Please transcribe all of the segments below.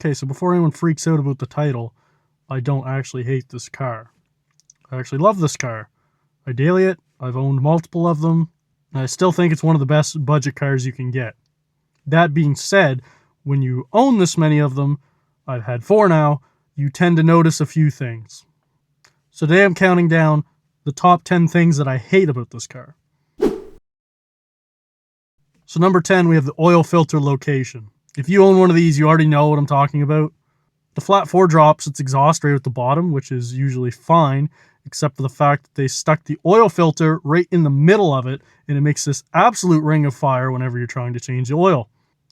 Okay, so before anyone freaks out about the title, I don't actually hate this car. I actually love this car. I daily it, I've owned multiple of them, and I still think it's one of the best budget cars you can get. That being said, when you own this many of them, I've had 4 now, you tend to notice a few things. So today I'm counting down the top 10 things that I hate about this car. So number 10, we have the oil filter location. If you own one of these, you already know what I'm talking about. The flat 4 drops its exhaust right at the bottom, which is usually fine, except for the fact that they stuck the oil filter right in the middle of it, and it makes this absolute ring of fire whenever you're trying to change the oil.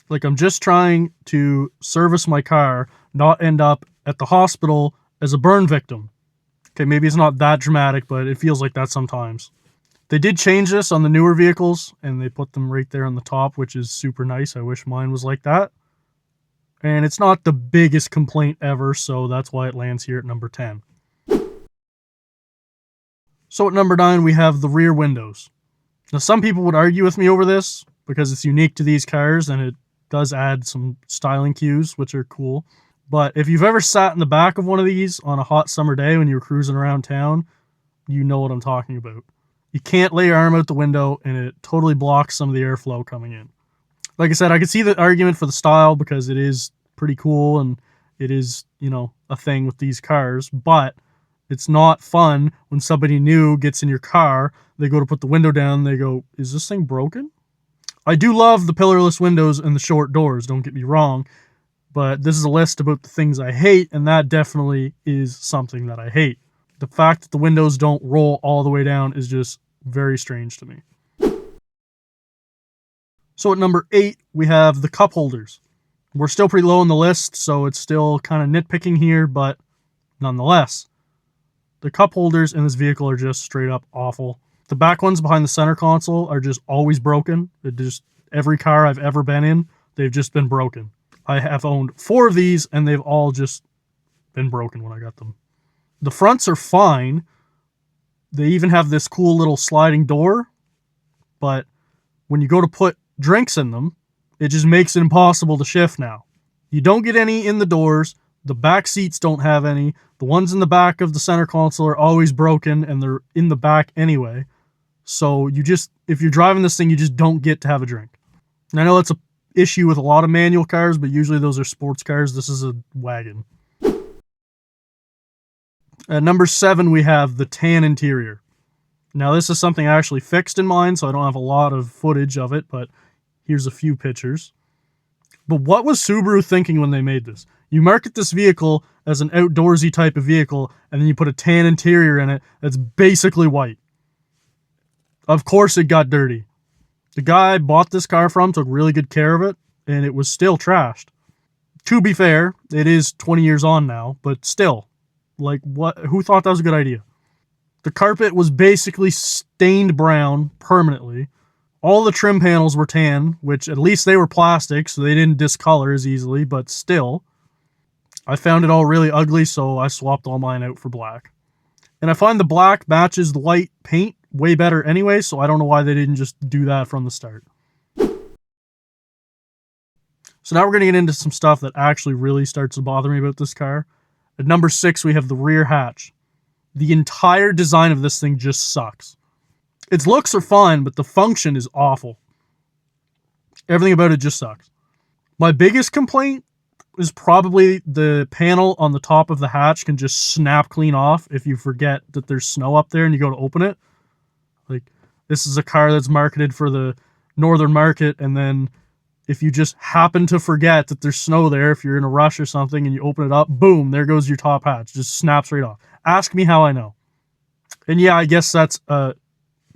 Like I'm just trying to service my car, not end up at the hospital as a burn victim. Okay, maybe it's not that dramatic, but it feels like that sometimes. They did change this on the newer vehicles, and they put them right there on the top, which is super nice. I wish mine was like that. And it's not the biggest complaint ever, so that's why it lands here at number 10. So at number 9, we have the rear windows. Now, some people would argue with me over this, because it's unique to these cars, and it does add some styling cues, which are cool. But if you've ever sat in the back of one of these on a hot summer day when you were cruising around town, you know what I'm talking about. You can't lay your arm out the window, and it totally blocks some of the airflow coming in. Like I said, I could see the argument for the style because it is pretty cool and it is, a thing with these cars, but it's not fun when somebody new gets in your car, they go to put the window down, they go, is this thing broken? I do love the pillarless windows and the short doors, don't get me wrong, but this is a list about the things I hate, and that definitely is something that I hate. The fact that the windows don't roll all the way down is just very strange to me. So at number 8, we have the cup holders. We're still pretty low on the list, so it's still kind of nitpicking here, but nonetheless. The cup holders in this vehicle are just straight up awful. The back ones behind the center console are just always broken. Every car I've ever been in, they've just been broken. I have owned 4 of these, and they've all just been broken when I got them. The fronts are fine. They even have this cool little sliding door, but when you go to put drinks in them, it just makes it impossible to shift now. You don't get any in the doors. The back seats don't have any. The ones in the back of the center console are always broken, and they're in the back anyway. So if you're driving this thing, you just don't get to have a drink. And I know that's an issue with a lot of manual cars, but usually those are sports cars. This is a wagon. At number 7, we have the tan interior. Now, this is something I actually fixed in mine, so I don't have a lot of footage of it, but here's a few pictures. But what was Subaru thinking when they made this? You market this vehicle as an outdoorsy type of vehicle, and then you put a tan interior in it that's basically white. Of course it got dirty. The guy I bought this car from took really good care of it, and it was still trashed. To be fair, it is 20 years on now, but still. Who thought that was a good idea? The carpet was basically stained brown permanently. All the trim panels were tan, which at least they were plastic, so they didn't discolor as easily, but still. I found it all really ugly, so I swapped all mine out for black. And I find the black matches the white paint way better anyway, so I don't know why they didn't just do that from the start. So now we're going to get into some stuff that actually really starts to bother me about this car. At number 6, we have the rear hatch. The entire design of this thing just sucks. Its looks are fine, but the function is awful. Everything about it just sucks. My biggest complaint is probably the panel on the top of the hatch can just snap clean off if you forget that there's snow up there and you go to open it. This is a car that's marketed for the northern market, and then if you just happen to forget that there's snow there, if you're in a rush or something and you open it up, boom, there goes your top hatch. Just snaps right off. Ask me how I know. And yeah, I guess that's a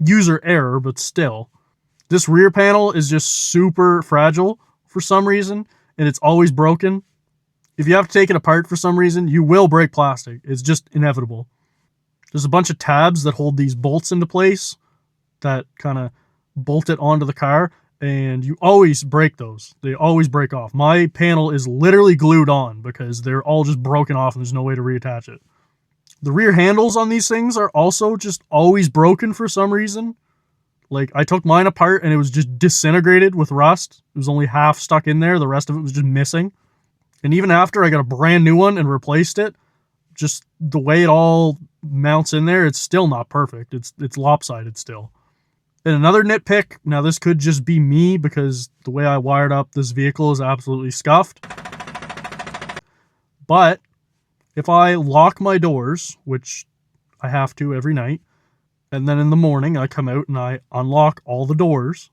user error, but still. This rear panel is just super fragile for some reason, and it's always broken. If you have to take it apart for some reason, you will break plastic. It's just inevitable. There's a bunch of tabs that hold these bolts into place that kind of bolt it onto the car, and you always break those. They always break off. My panel is literally glued on because they're all just broken off and there's no way to reattach it. The rear handles on these things are also just always broken for some reason. I took mine apart and it was just disintegrated with rust. It was only half stuck in there. The rest of it was just missing. And even after I got a brand new one and replaced it, just the way it all mounts in there, it's still not perfect. It's lopsided still. And another nitpick, now this could just be me because the way I wired up this vehicle is absolutely scuffed. But if I lock my doors, which I have to every night, and then in the morning I come out and I unlock all the doors,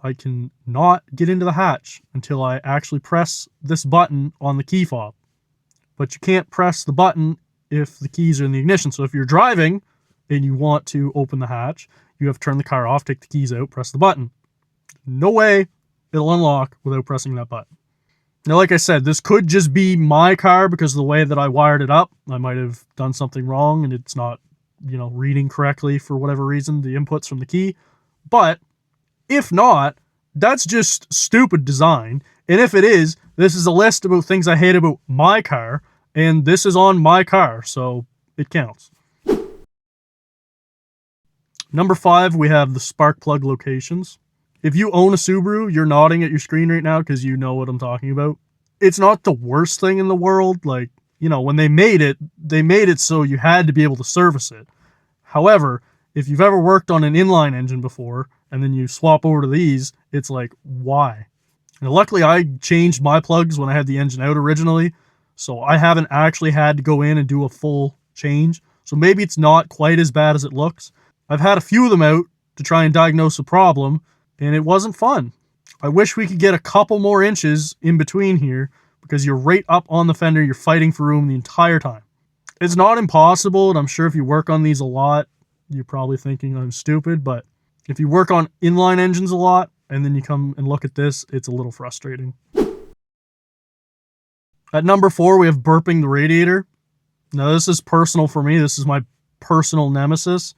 I can not get into the hatch until I actually press this button on the key fob. But you can't press the button if the keys are in the ignition. So if you're driving and you want to open the hatch, you have to turn the car off, take the keys out, press the button. No way it'll unlock without pressing that button. Now, like I said, this could just be my car because of the way that I wired it up. I might have done something wrong and it's not, reading correctly for whatever reason, the inputs from the key. But if not, that's just stupid design. And if it is, this is a list about things I hate about my car, and this is on my car, so it counts. Number 5, we have the spark plug locations. If you own a Subaru, you're nodding at your screen right now because you know what I'm talking about. It's not the worst thing in the world. Like, when they made it so you had to be able to service it. However, if you've ever worked on an inline engine before and then you swap over to these, it's like, why? Now, luckily, I changed my plugs when I had the engine out originally, so I haven't actually had to go in and do a full change. So maybe it's not quite as bad as it looks. I've had a few of them out to try and diagnose a problem, and it wasn't fun. I wish we could get a couple more inches in between here because you're right up on the fender. You're fighting for room the entire time. It's not impossible, and I'm sure if you work on these a lot, you're probably thinking I'm stupid, but if you work on inline engines a lot and then you come and look at this, it's a little frustrating. At number 4, we have burping the radiator. Now, this is personal for me. This is my personal nemesis.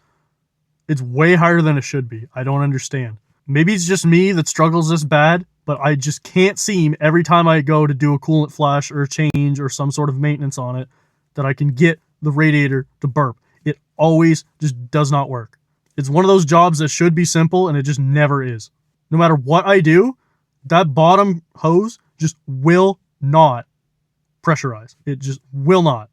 It's way higher than it should be. I don't understand. Maybe it's just me that struggles this bad, but I just can't seem every time I go to do a coolant flush or a change or some sort of maintenance on it that I can get the radiator to burp. It always just does not work. It's one of those jobs that should be simple and it just never is. No matter what I do, that bottom hose just will not pressurize. It just will not.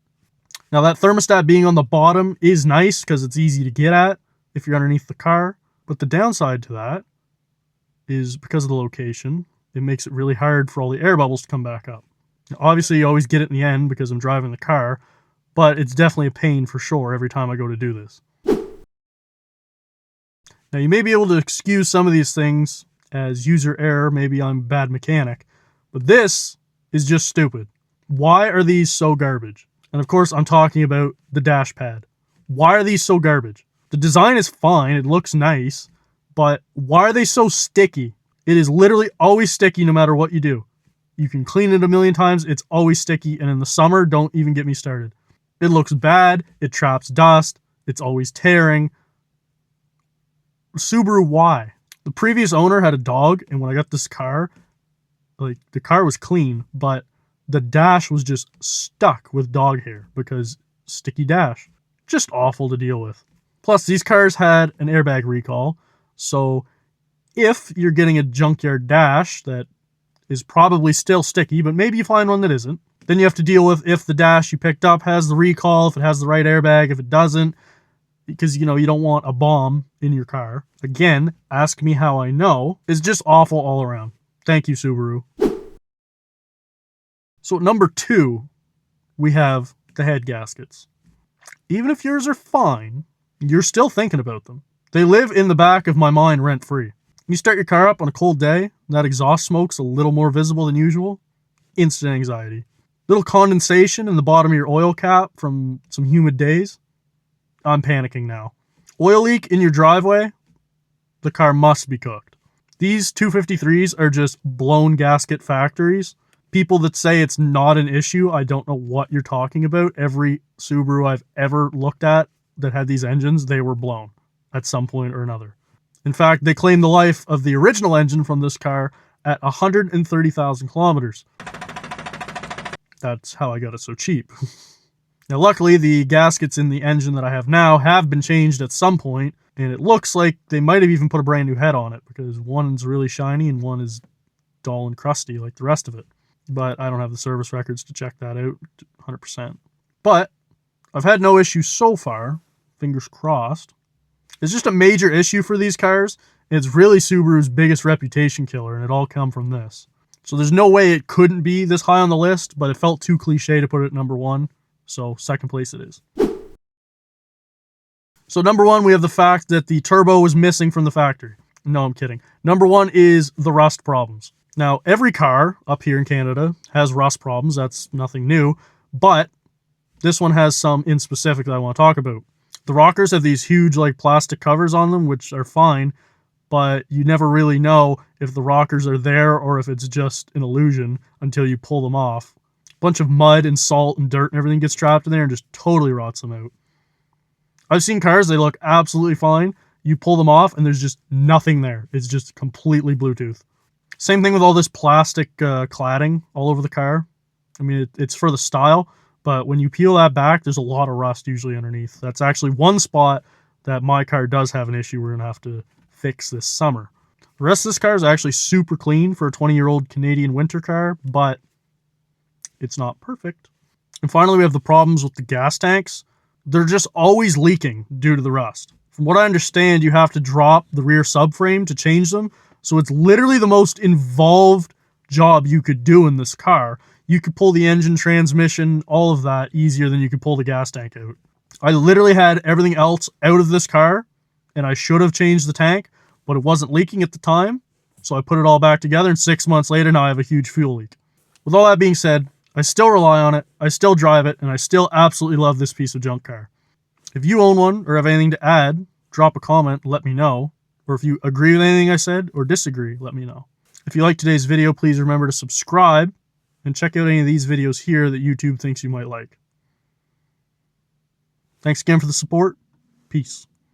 Now, that thermostat being on the bottom is nice because it's easy to get at if you're underneath the car. But the downside to that is because of the location, it makes it really hard for all the air bubbles to come back up. Now, obviously, you always get it in the end because I'm driving the car, but it's definitely a pain for sure every time I go to do this. Now, you may be able to excuse some of these things as user error, maybe I'm a bad mechanic, but this is just stupid. Why are these so garbage? And of course, I'm talking about the dash pad. Why are these so garbage? The design is fine, it looks nice, but why are they so sticky? It is literally always sticky no matter what you do. You can clean it a million times, it's always sticky, and in the summer, don't even get me started. It looks bad, it traps dust, it's always tearing. Subaru, why? The previous owner had a dog, and when I got this car, the car was clean, but the dash was just stuck with dog hair because sticky dash. Just awful to deal with. Plus, these cars had an airbag recall, so if you're getting a junkyard dash that is probably still sticky, but maybe you find one that isn't, then you have to deal with if the dash you picked up has the recall, if it has the right airbag, if it doesn't, because, you don't want a bomb in your car. Again, ask me how I know. It's just awful all around. Thank you, Subaru. So at number 2, we have the head gaskets. Even if yours are fine, you're still thinking about them. They live in the back of my mind rent-free. You start your car up on a cold day, that exhaust smoke's a little more visible than usual. Instant anxiety. Little condensation in the bottom of your oil cap from some humid days. I'm panicking now. Oil leak in your driveway, the car must be cooked. These 253s are just blown gasket factories. People that say it's not an issue, I don't know what you're talking about. Every Subaru I've ever looked at that had these engines, they were blown at some point or another. In fact, they claim the life of the original engine from this car at 130,000 kilometers. That's how I got it so cheap. Now, luckily, the gaskets in the engine that I have now have been changed at some point, and it looks like they might have even put a brand new head on it because one's really shiny and one is dull and crusty like the rest of it. but I don't have the service records to check that out 100%. But I've had no issues so far, fingers crossed. It's just a major issue for these cars. It's really Subaru's biggest reputation killer, and it all come from this. So there's no way it couldn't be this high on the list, but it felt too cliche to put it at number 1. So second place it is. So number 1, we have the fact that the turbo was missing from the factory. No, I'm kidding. Number 1 is the rust problems. Now, every car up here in Canada has rust problems. That's nothing new. But this one has some in specific that I want to talk about. The rockers have these huge plastic covers on them, which are fine, but you never really know if the rockers are there or if it's just an illusion until you pull them off. A bunch of mud and salt and dirt and everything gets trapped in there and just totally rots them out. I've seen cars, they look absolutely fine. You pull them off and there's just nothing there. It's just completely Bluetooth. Same thing with all this plastic cladding all over the car. I mean, it's for the style, but when you peel that back, there's a lot of rust usually underneath. That's actually one spot that my car does have an issue we're going to have to fix this summer. The rest of this car is actually super clean for a 20-year-old Canadian winter car, but it's not perfect. And finally, we have the problems with the gas tanks. They're just always leaking due to the rust. From what I understand, you have to drop the rear subframe to change them. So it's literally the most involved job you could do in this car. You could pull the engine, transmission, all of that easier than you could pull the gas tank out. I literally had everything else out of this car, and I should have changed the tank, but it wasn't leaking at the time. So I put it all back together, and 6 months later, now I have a huge fuel leak. With all that being said, I still rely on it, I still drive it, and I still absolutely love this piece of junk car. If you own one or have anything to add, drop a comment, let me know. Or if you agree with anything I said or disagree, let me know. If you like today's video, please remember to subscribe and check out any of these videos here that YouTube thinks you might like. Thanks again for the support. Peace.